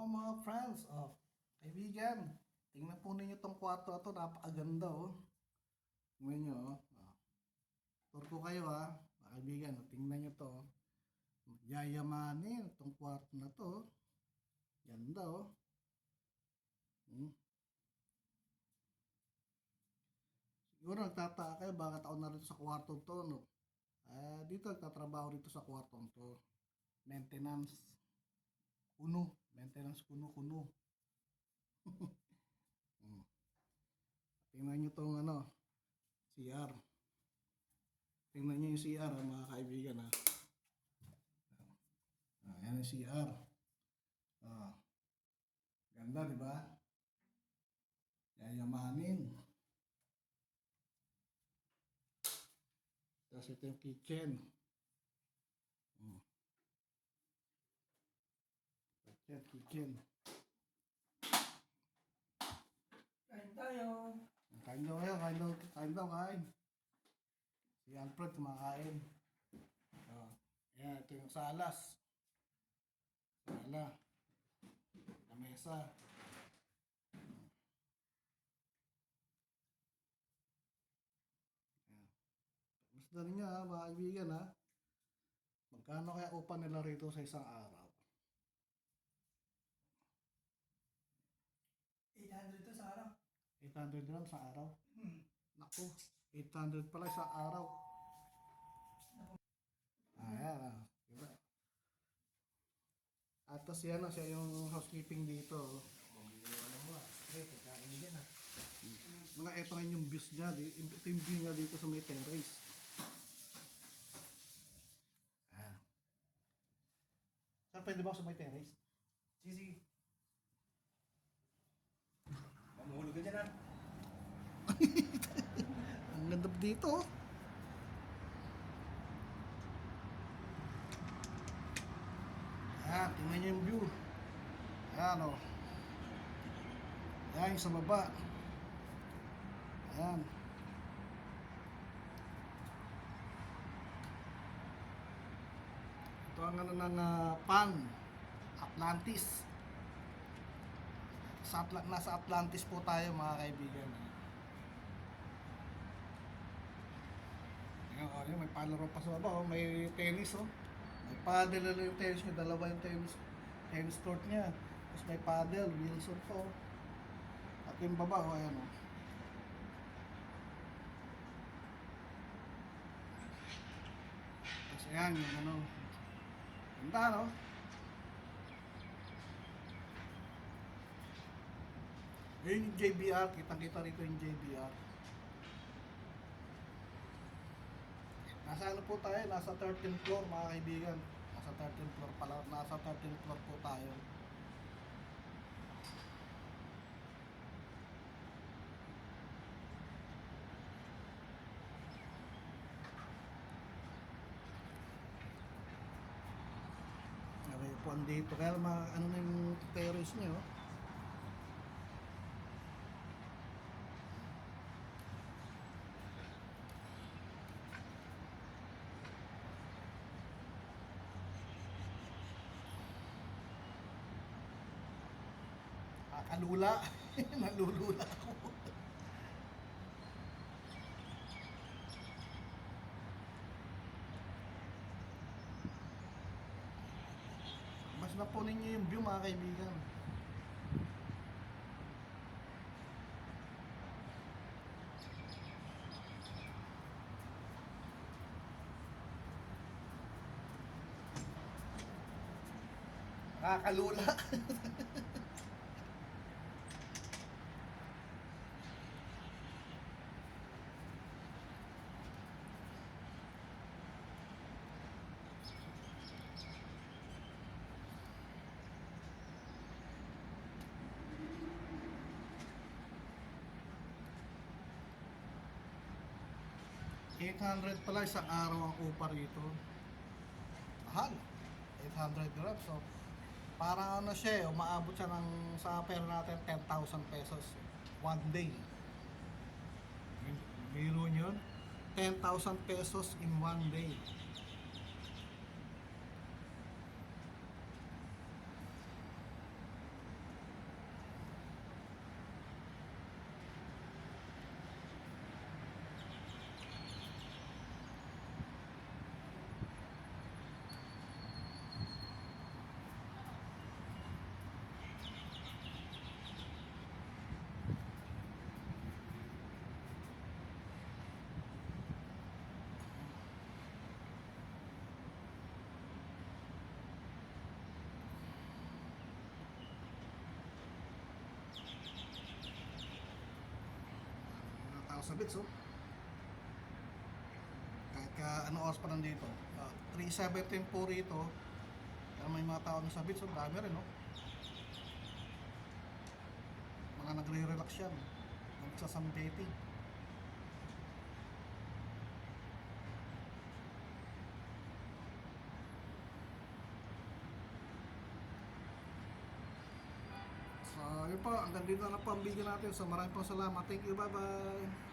Hello mga friends, kaibigan, tingnan po ninyo tong kwarto na to, napakaganda Tingnan nyo tour ko kayo mga kaibigan, tingnan nyo to Yayamanin tong kwarto na to, ganda Hmm. Siguro nagtataka kayo bakit ako narito sa kwarto to, no? Dito nagtatrabaho rito sa kwarto to, maintenance kuno. Hmm. Tingnan nyo tong CR. Tingnan nyo yung CR mga kaibigan Yan ang CR. Ah, Ganda, di ba? Yayamanin. Tapos ito yung kitchen. Hmm. Kitchen. Kain tayo. Kain daw kayo, kain. Si Alfred kumakain. Ito yung salas. Sala. Lamesa. Gusto rin niya mga kaibigan Magkano kaya upa nila rito sa isang araw? 800 to sa araw. 800 lang sa araw? Naku, 800 pala sa araw. Ayan diba? At tapos siya yung housekeeping dito. Ano mo kakain dyan Mga ito nga yung views niya. Ito yung view niya dito sa may terrace. Saan pwede ba sa may terrace? Sige. Mamuhulog ka dyan Ang ganda dito tingnan niyo yung view. Ayan Ayan yung sa baba. Ayan. Ito ang ng Pan Atlantis. Nasa Atlantis po tayo mga kaibigan. Ayan, may palaro pa sa baba may tennis May paddle na yung tennis niya, dalawa yung tennis court niya. Tapos may paddle, Wilson po. At yung baba ayan Tapos ayan yung ganda Yun yung JBR, kitang-kita rito yung JBR. Nasa po tayo, nasa 13th floor mga kaibigan. Nasa 13th floor pala, nasa 13th floor po tayo. Okay po andito, kaya ano na yung terrace niyo Kakalula. Nalulula ako. Mas na po ninyo yung view mga kaibigan. Kakalula. $800 pala isang araw ang upa rito. Mahal. 800 grams. So, parang siya umaabot siya sa pera natin 10,000 pesos one day. Biro nyo 10,000 pesos in one day. tao sa beach, oh. Kahit ka ano oras pa nandito. 3:17 po rito. Pero may mga tao na sa beach, oh. Dami rin, oh. Mga nagre-relax yan. Nagsasunbathing. So, yun po. Hanggang dito na po ang video natin. So, maraming pong salamat. Thank you. Bye-bye.